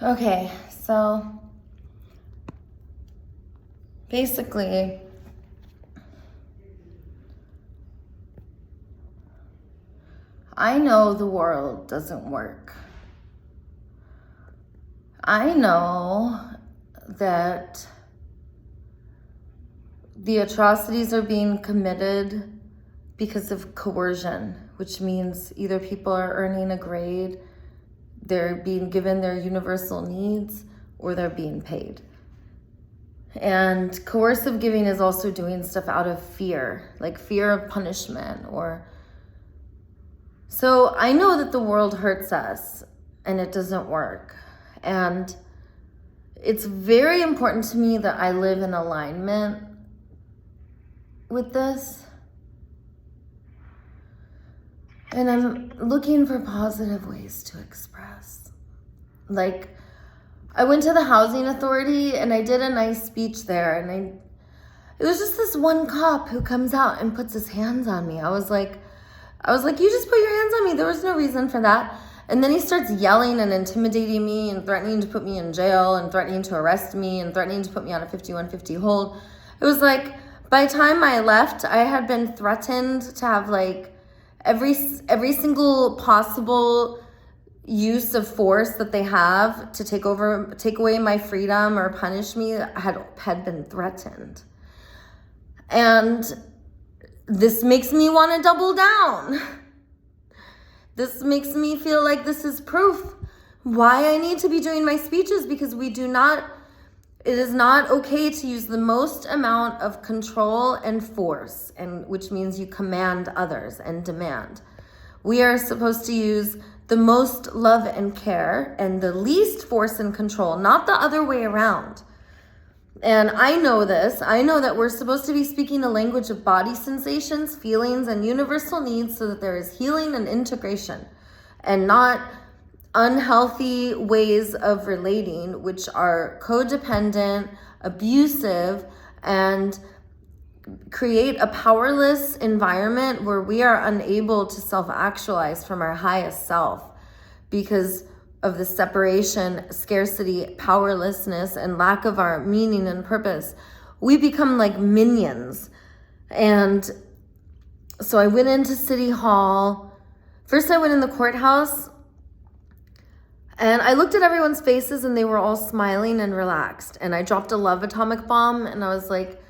Okay, so basically, I know the world doesn't work. I know that the atrocities are being committed because of coercion, which means either people are earning a grade, they're being given their universal needs, or they're being paid. And coercive giving is also doing stuff out of fear, like fear of punishment or... So I know that the world hurts us and it doesn't work. And it's very important to me that I live in alignment with this. And I'm looking for positive ways to express. Like, I went to the housing authority and I did a nice speech there, and it was just this one cop who comes out and puts his hands on me. I was like, you just put your hands on me. There was no reason for that. And then he starts yelling and intimidating me and threatening to put me in jail and threatening to arrest me and threatening to put me on a 5150 hold. It was like, by the time I left, I had been threatened to have like every single possible use of force that they have to take away my freedom or punish me had been threatened. And this makes me want to double down. This makes me feel like this is proof why I need to be doing my speeches, because it is not okay to use the most amount of control and force, and which means you command others and demand. We are supposed to use the most love and care and the least force and control, not the other way around. And I know this. I know that we're supposed to be speaking a language of body sensations, feelings, and universal needs so that there is healing and integration, and not unhealthy ways of relating, which are codependent, abusive, and create a powerless environment where we are unable to self-actualize from our highest self because of the separation, scarcity, powerlessness, and lack of our meaning and purpose. We become like minions. And so I went into City Hall. First I went in the courthouse, and I looked at everyone's faces and they were all smiling and relaxed. And I dropped a love atomic bomb, and I was like,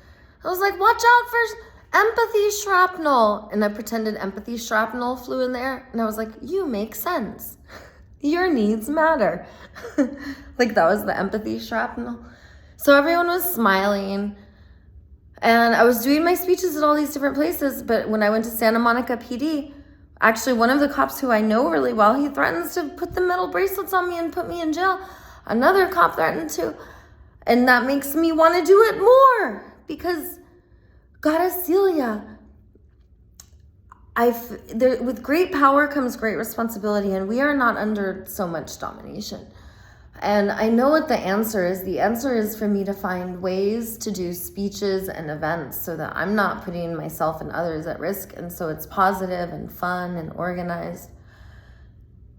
watch out for empathy shrapnel. And I pretended empathy shrapnel flew in there. And I was like, you make sense. Your needs matter. Like that was the empathy shrapnel. So everyone was smiling. And I was doing my speeches at all these different places. But when I went to Santa Monica PD, actually one of the cops who I know really well, he threatens to put the metal bracelets on me and put me in jail. Another cop threatened to. And that makes me want to do it more. Because, Goddess Celia, with great power comes great responsibility, and we are not under so much domination. And I know what the answer is. The answer is for me to find ways to do speeches and events so that I'm not putting myself and others at risk, and so it's positive and fun and organized.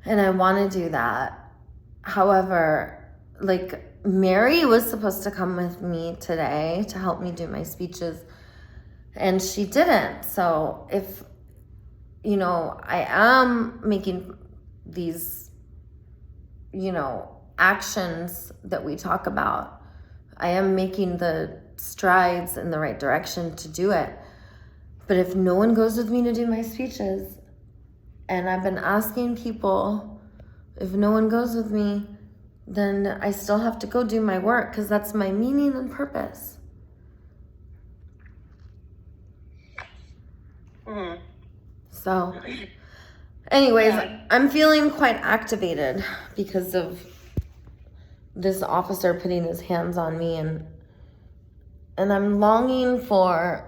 And I want to do that. However, like, Mary was supposed to come with me today to help me do my speeches, and she didn't. So if, I am making these, actions that we talk about, I am making the strides in the right direction to do it. But if no one goes with me to do my speeches, and I've been asking people, if no one goes with me, then I still have to go do my work, because that's my meaning and purpose. Mm-hmm. So, anyways, I'm feeling quite activated because of this officer putting his hands on me, and I'm longing for...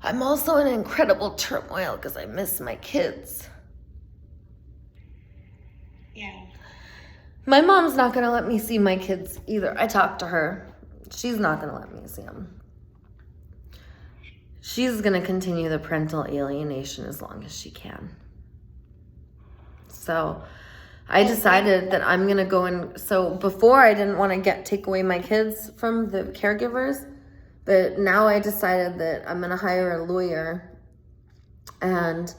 I'm also in incredible turmoil because I miss my kids. Yeah. My mom's not going to let me see my kids either. I talked to her. She's not going to let me see them. She's going to continue the parental alienation as long as she can. So I decided that I'm going to go and, so before I didn't want to take away my kids from the caregivers, but now I decided that I'm going to hire a lawyer and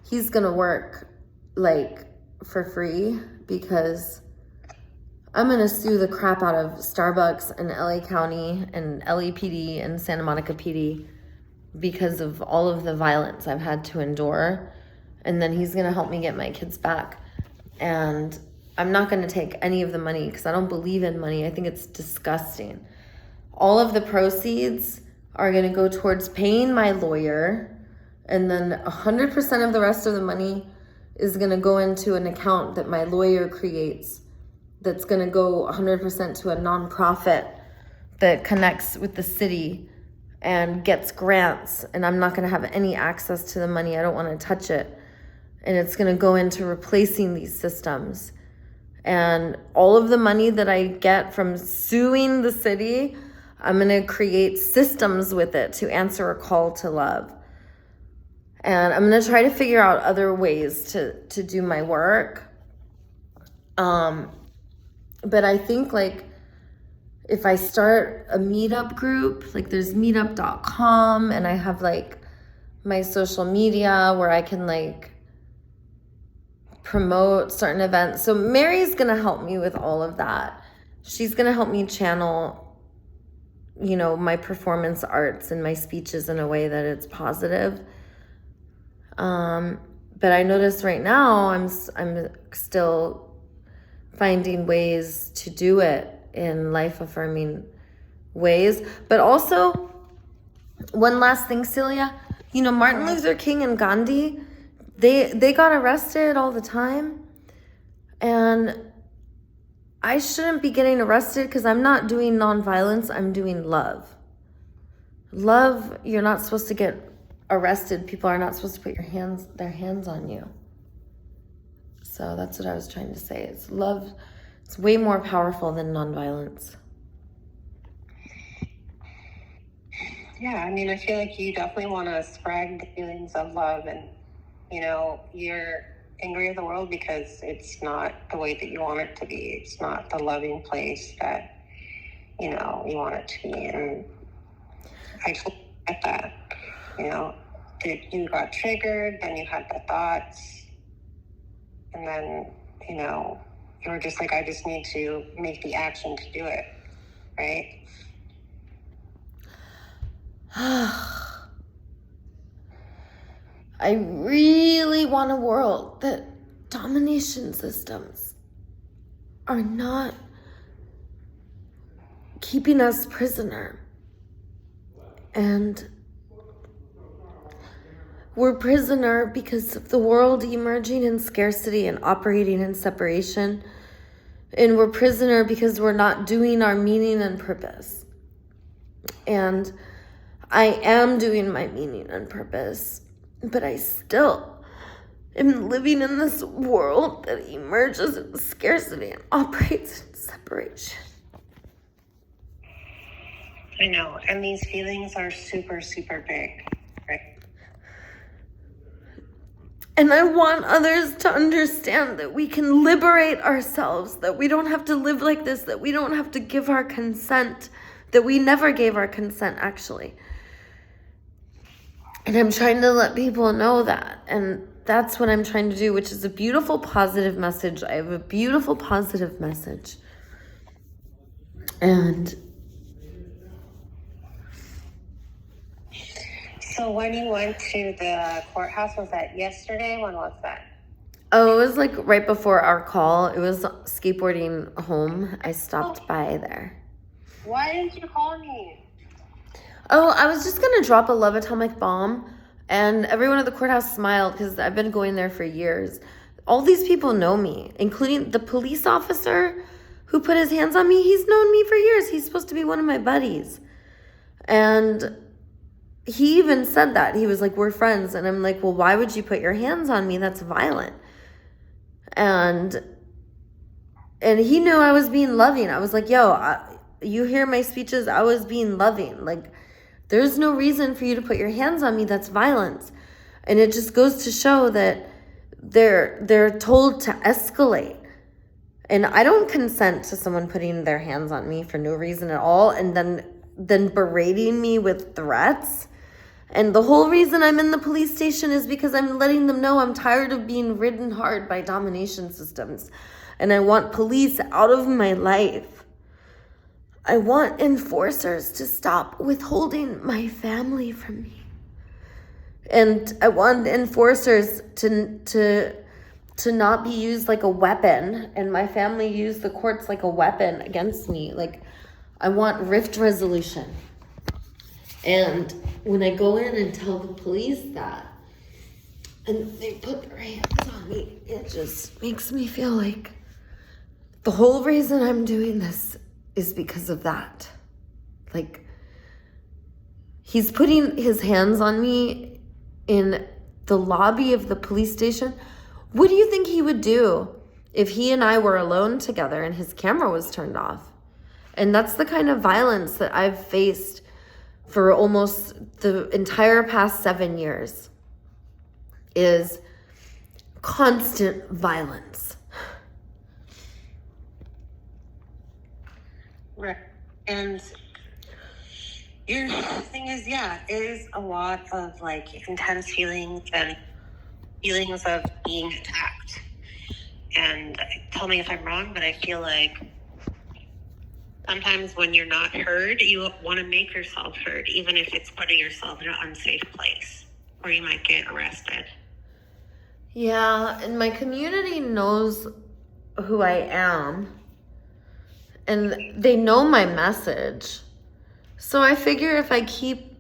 he's going to work like for free, because I'm going to sue the crap out of Starbucks and LA County and LAPD and Santa Monica PD because of all of the violence I've had to endure. And then he's going to help me get my kids back. And I'm not going to take any of the money because I don't believe in money. I think it's disgusting. All of the proceeds are going to go towards paying my lawyer. And then 100% of the rest of the money is going to go into an account that my lawyer creates that's going to go 100% to a nonprofit that connects with the city and gets grants. And I'm not going to have any access to the money. I don't want to touch it. And it's going to go into replacing these systems. And all of the money that I get from suing the city, I'm going to create systems with it to answer a call to love. And I'm going to try to figure out other ways to do my work. But I think like if I start a meetup group, like there's meetup.com, and I have like my social media where I can like promote certain events. So Mary's going to help me with all of that. She's going to help me channel, you know, my performance arts and my speeches in a way that it's positive. But I notice right now I'm still finding ways to do it in life-affirming ways. But also, one last thing, Celia, you know, Martin Luther King and Gandhi, they got arrested all the time. And I shouldn't be getting arrested because I'm not doing nonviolence, I'm doing love. Love, you're not supposed to get arrested. People are not supposed to put their hands on you. So that's what I was trying to say. It's love. It's way more powerful than nonviolence. Yeah, I mean, I feel like you definitely want to spread the feelings of love, and, you know, you're angry at the world because it's not the way that you want it to be. It's not the loving place that, you know, you want it to be. And I totally get that, you know, that you got triggered, then you had the thoughts, and then, you know, you were just like, I just need to make the action to do it, right? I really want a world that domination systems are not keeping us prisoner. And we're prisoner because of the world emerging in scarcity and operating in separation. And we're prisoner because we're not doing our meaning and purpose. And I am doing my meaning and purpose, but I still am living in this world that emerges in scarcity and operates in separation. I know, and these feelings are super, super big, right? And I want others to understand that we can liberate ourselves, that we don't have to live like this, that we don't have to give our consent, that we never gave our consent, actually. And I'm trying to let people know that. And that's what I'm trying to do, which is a beautiful, positive message. I have a beautiful, positive message. And so when you went to the courthouse, was that yesterday? When was that? oh, it was like right before our call. It was skateboarding home. I stopped by there. Why didn't you call me? Oh, I was just going to drop a love atomic bomb, and everyone at the courthouse smiled because I've been going there for years. All these people know me, including the police officer who put his hands on me. He's known me for years. He's supposed to be one of my buddies. And he even said that. He was like, we're friends. And I'm like, well, why would you put your hands on me? That's violent. And he knew I was being loving. I was like, yo, you hear my speeches? I was being loving. Like, there's no reason for you to put your hands on me. That's violence. And it just goes to show that they're told to escalate. And I don't consent to someone putting their hands on me for no reason at all and then berating me with threats. And the whole reason I'm in the police station is because I'm letting them know I'm tired of being ridden hard by domination systems. And I want police out of my life. I want enforcers to stop withholding my family from me. And I want enforcers to not be used like a weapon, and my family use the courts like a weapon against me. Like, I want rift resolution. And when I go in and tell the police that, and they put their hands on me, it just makes me feel like the whole reason I'm doing this is because of that. Like, he's putting his hands on me in the lobby of the police station. What do you think he would do if he and I were alone together and his camera was turned off? And that's the kind of violence that I've faced for almost the entire past 7 years, is constant violence. Right. And your thing is, it is a lot of like intense feelings and feelings of being attacked. And tell me if I'm wrong, but I feel like sometimes when you're not heard, you want to make yourself heard, even if it's putting yourself in an unsafe place where you might get arrested. Yeah, and my community knows who I am, and they know my message. So I figure if I keep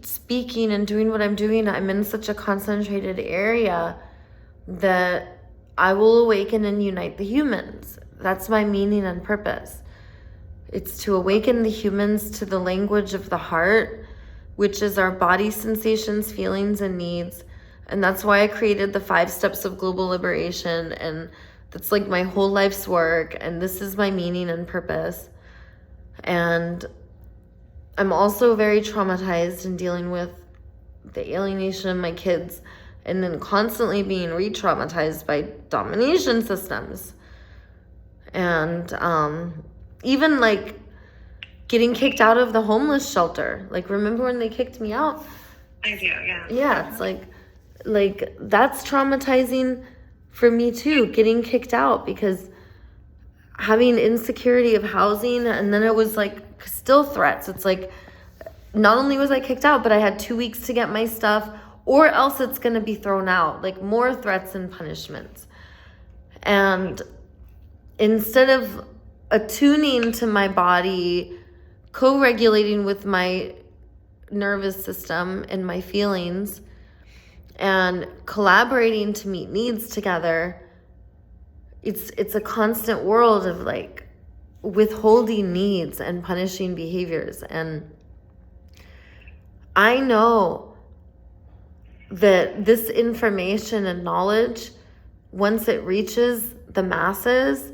speaking and doing what I'm doing, I'm in such a concentrated area that I will awaken and unite the humans. That's my meaning and purpose. It's to awaken the humans to the language of the heart, which is our body sensations, feelings, and needs. And that's why I created the 5 steps of global liberation. And that's like my whole life's work. And this is my meaning and purpose. And I'm also very traumatized in dealing with the alienation of my kids and then constantly being re-traumatized by domination systems. And even like getting kicked out of the homeless shelter. Like, remember when they kicked me out? I do, yeah. Yeah, it's like that's traumatizing for me too, getting kicked out, because having insecurity of housing, and then it was like still threats. It's like, not only was I kicked out, but I had 2 weeks to get my stuff, or else it's going to be thrown out. Like, more threats and punishments. And instead of attuning to my body, co-regulating with my nervous system and my feelings, and collaborating to meet needs together, it's a constant world of like withholding needs and punishing behaviors. And I know that this information and knowledge, once it reaches the masses,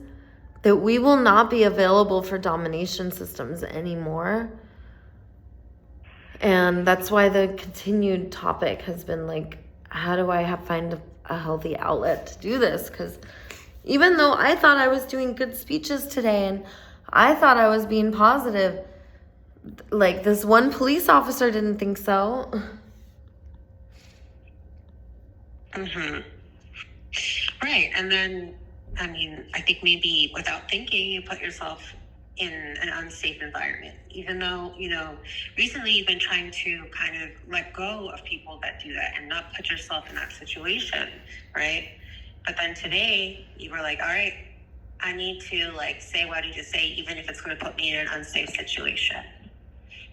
that we will not be available for domination systems anymore. And that's why the continued topic has been like, how do I find a healthy outlet to do this? Because even though I thought I was doing good speeches today and I thought I was being positive, like, this one police officer didn't think so. Mm-hmm. Right. And then, I mean, I think maybe without thinking, you put yourself in an unsafe environment, even though, recently you've been trying to kind of let go of people that do that and not put yourself in that situation, right? But then today you were like, all right, I need to like say what I need to say, even if it's going to put me in an unsafe situation.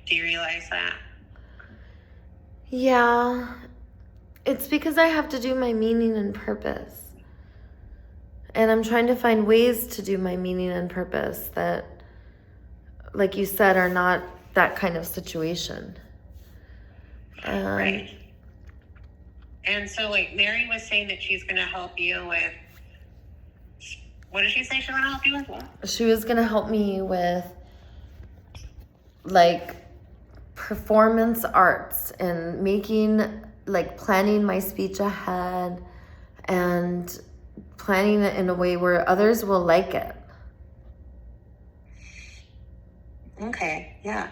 Do you realize that? Yeah, it's because I have to do my meaning and purpose. And I'm trying to find ways to do my meaning and purpose that, like you said, are not that kind of situation. Right. And so, like, Mary was saying that she's going to help you with, what did she say she's going to help you with? What? She was going to help me with, like, performance arts and making like planning my speech ahead and planning it in a way where others will like it. Okay, yeah.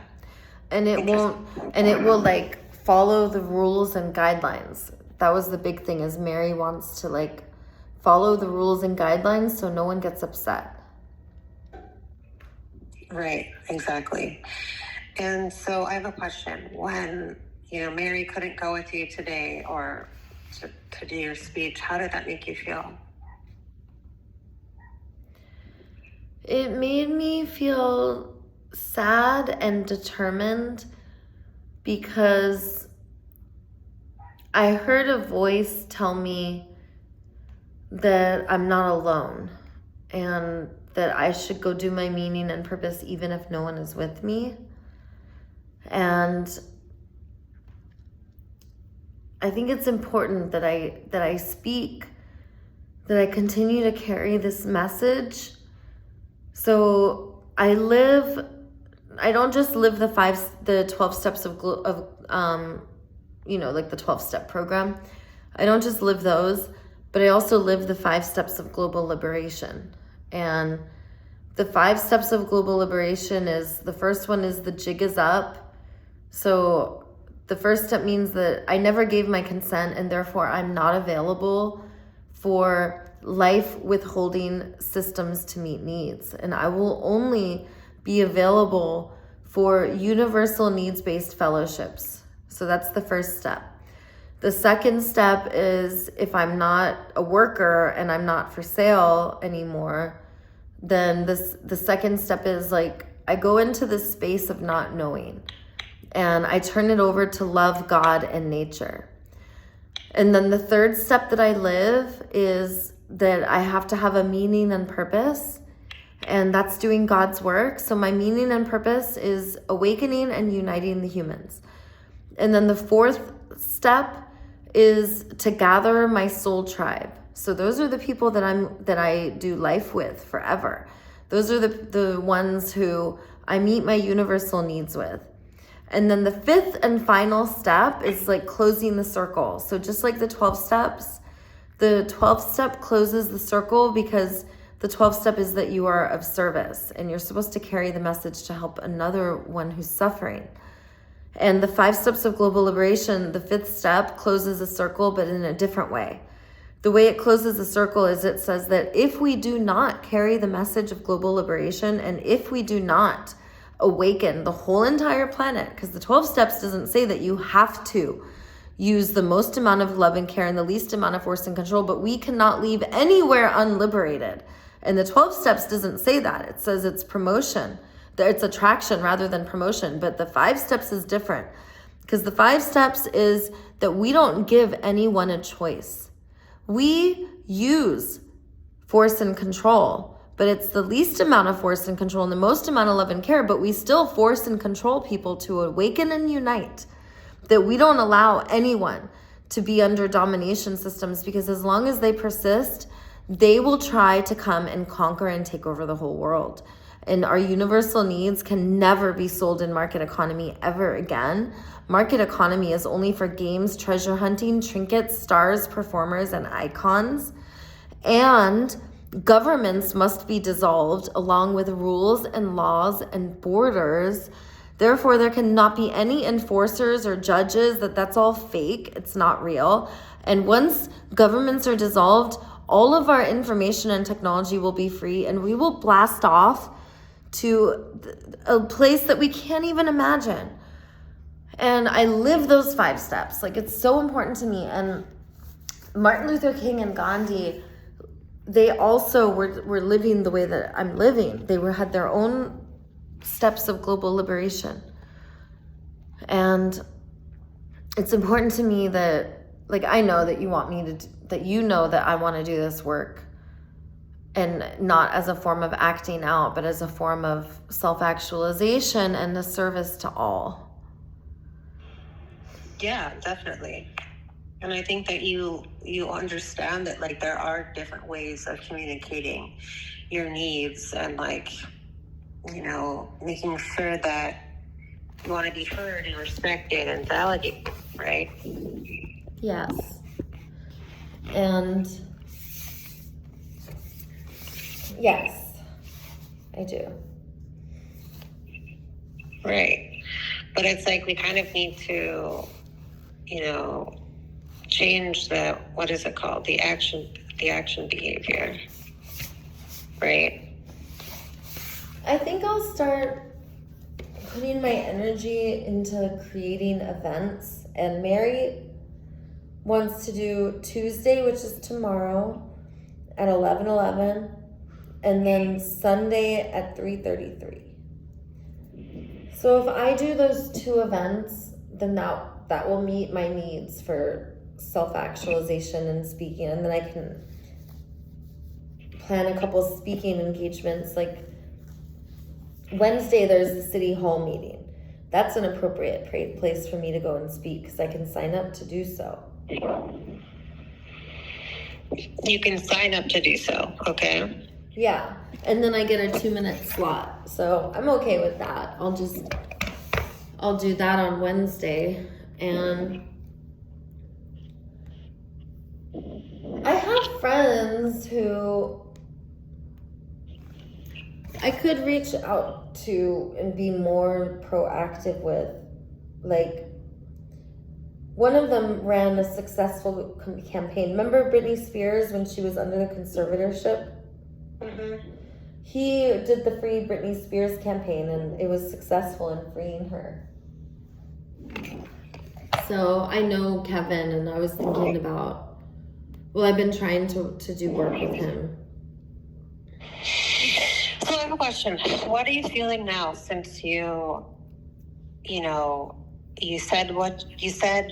And it will like follow the rules and guidelines. That was the big thing, is Mary wants to like follow the rules and guidelines so no one gets upset. Right, exactly. And so I have a question. When, Mary couldn't go with you today or to do your speech, how did that make you feel? It made me feel sad and determined because I heard a voice tell me that I'm not alone and that I should go do my meaning and purpose even if no one is with me. And I think it's important that I speak, that I continue to carry this message. So I don't just live the 12 steps of like the 12-step program. I don't just live those, but I also live the 5 steps of global liberation. And the 5 steps of global liberation the first one is the jig is up. So the first step means that I never gave my consent and therefore I'm not available for life withholding systems to meet needs. And I will only be available for universal needs-based fellowships. So that's the first step. The second step is if I'm not a worker and I'm not for sale anymore, then the second step is like I go into this space of not knowing and I turn it over to love, God, and nature. And then the third step that I live is that I have to have a meaning and purpose, and that's doing God's work. So my meaning and purpose is awakening and uniting the humans. And then the fourth step is to gather my soul tribe. So those are the people that I do life with forever. Those are the ones who I meet my universal needs with. And then the fifth and final step is like closing the circle. So just like the 12 steps, the 12th step closes the circle because the 12th step is that you are of service and you're supposed to carry the message to help another one who's suffering. And the 5 steps of global liberation, the 5th step closes a circle, but in a different way. The way it closes the circle is it says that if we do not carry the message of global liberation and if we do not awaken the whole entire planet, because the 12 steps doesn't say that you have to use the most amount of love and care and the least amount of force and control, but we cannot leave anywhere unliberated. And the 12 steps doesn't say that. It says it's promotion. It's attraction rather than promotion. But the 5 steps is different because the 5 steps is that we don't give anyone a choice. We use force and control, but it's the least amount of force and control and the most amount of love and care, but we still force and control people to awaken and unite. That we don't allow anyone to be under domination systems because as long as they persist, they will try to come and conquer and take over the whole world. And our universal needs can never be sold in market economy ever again. Market economy is only for games, treasure hunting, trinkets, stars, performers, and icons. And governments must be dissolved along with rules and laws and borders. Therefore, there cannot be any enforcers or judges. That's all fake. It's not real. And once governments are dissolved, all of our information and technology will be free and we will blast off to a place that we can't even imagine. And I live those 5 steps. Like, it's so important to me. And Martin Luther King and Gandhi, they also were living the way that I'm living. They had their own steps of global liberation. And it's important to me that, like, I know that you want me to, that you know that I want to do this work, and not as a form of acting out, but as a form of self-actualization and a service to all. Yeah, definitely. And I think that you understand that, like, there are different ways of communicating your needs and, like, making sure that you want to be heard and respected and validated, right? Yes. And yes, I do. Right. But it's like we kind of need to, you know, change the, what is it called? The action behavior. Right? I think I'll start putting my energy into creating events. And Mary wants to do Tuesday, which is tomorrow, at 11:11, and then Sunday at 3:33. So if I do those two events, then that will meet my needs for self-actualization and speaking, and then I can plan a couple speaking engagements. Like Wednesday, there's the city hall meeting. That's an appropriate place for me to go and speak because I can sign up to do so. You can sign up to do so, okay? Yeah, and then I get a 2-minute slot, so I'm okay with that. I'll do that on Wednesday, and I have friends who I could reach out to and be more proactive with. Like, one of them ran a successful campaign. Remember Britney Spears when she was under the conservatorship? Mm-hmm. He did the Free Britney Spears campaign, and it was successful in freeing her. So I know Kevin, and I was thinking about, well, I've been trying to do work with him. So I have a question. What are you feeling now since you said what you said?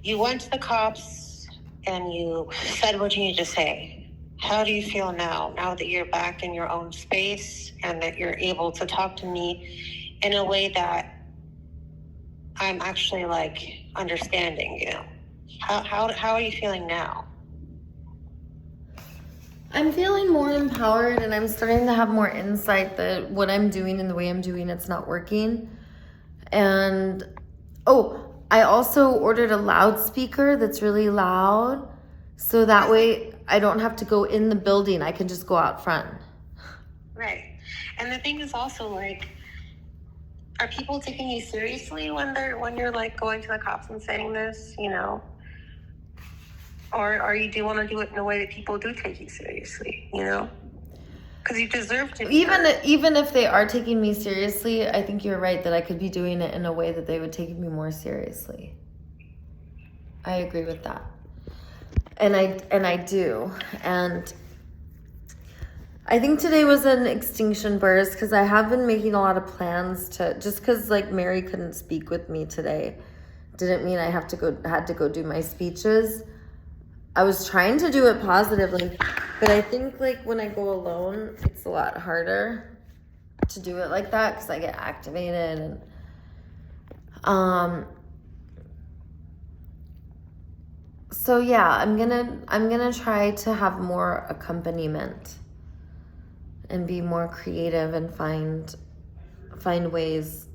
You went to the cops and you said what you need to say. How do you feel now that you're back in your own space and that you're able to talk to me in a way that I'm actually like understanding you? How are you feeling now? I'm feeling more empowered, and I'm starting to have more insight that what I'm doing and the way I'm doing it's not working. And I also ordered a loudspeaker that's really loud, so that way I don't have to go in the building. I can just go out front. Right. And the thing is also, like, are people taking you seriously when you're like going to the cops and saying this, Or do you want to do it in a way that people do take you seriously, Because you deserve to be even if they are taking me seriously, I think you're right that I could be doing it in a way that they would take me more seriously. I agree with that. And I do. And I think today was an extinction burst because I have been making a lot of plans just because like Mary couldn't speak with me today didn't mean I had to go do my speeches. I was trying to do it positively, but I think like when I go alone, it's a lot harder to do it like that because I get activated and so yeah, I'm gonna try to have more accompaniment and be more creative and find ways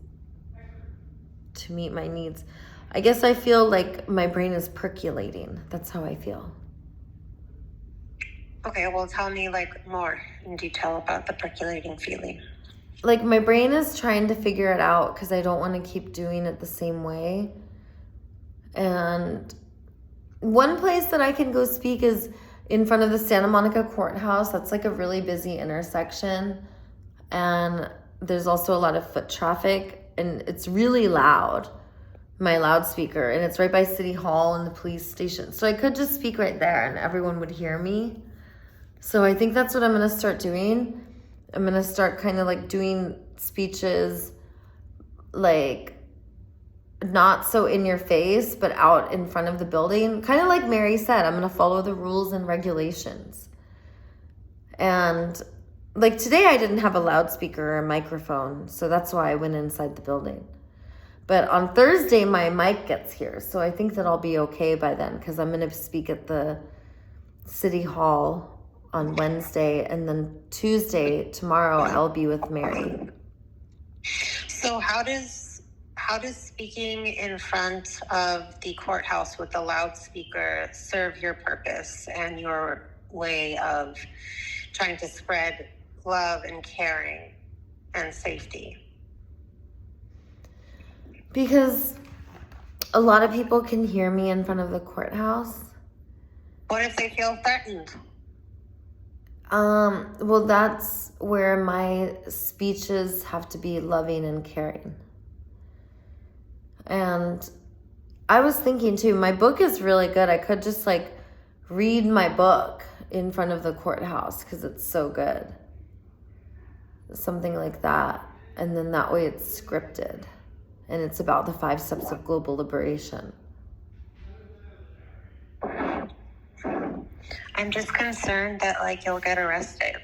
to meet my needs. I guess I feel like my brain is percolating. That's how I feel. Okay, well, tell me like more in detail about the percolating feeling. Like my brain is trying to figure it out because I don't want to keep doing it the same way. And one place that I can go speak is in front of the Santa Monica courthouse. That's like a really busy intersection. And there's also a lot of foot traffic and it's really loud. My loudspeaker, and it's right by City Hall and the police station. So I could just speak right there and everyone would hear me. So I think that's what I'm going to start doing. I'm going to start kind of like doing speeches like not so in your face, but out in front of the building. Kind of like Mary said, I'm going to follow the rules and regulations. And like today I didn't have a loudspeaker or a microphone, so that's why I went inside the building. But on Thursday, my mic gets here, so I think that I'll be okay by then because I'm going to speak at the City Hall on Wednesday, and then Tuesday, tomorrow, I'll be with Mary. So how how does speaking in front of the courthouse with the loudspeaker serve your purpose and your way of trying to spread love and caring and safety? Because a lot of people can hear me in front of the courthouse. What if they feel threatened? Well, that's where my speeches have to be loving and caring. And I was thinking too, my book is really good. I could just like read my book in front of the courthouse because it's so good. Something like that. And then that way it's scripted. And it's about the 5 steps of global liberation. I'm just concerned that like you'll get arrested.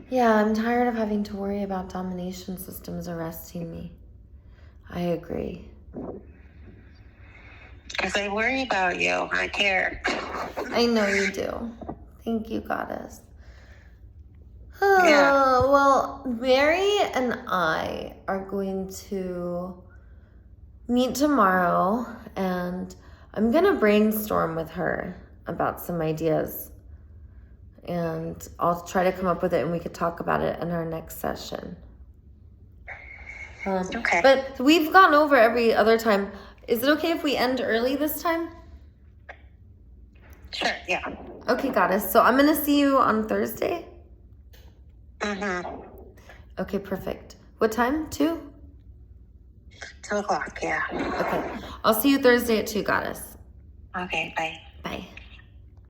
Yeah, I'm tired of having to worry about domination systems arresting me. I agree. Because I worry about you. I care. I know you do. Thank you, Goddess. Yeah. Well, Mary and I are going to meet tomorrow, and I'm going to brainstorm with her about some ideas. And I'll try to come up with it, and we could talk about it in our next session. Okay. But we've gone over every other time. Is it okay if we end early this time? Sure, yeah. Okay, Goddess. So I'm going to see you on Thursday? Mm-hmm. Okay, perfect. What time? 2? 2 o'clock, yeah. Okay. I'll see you Thursday at 2, Goddess. Okay, bye. Bye.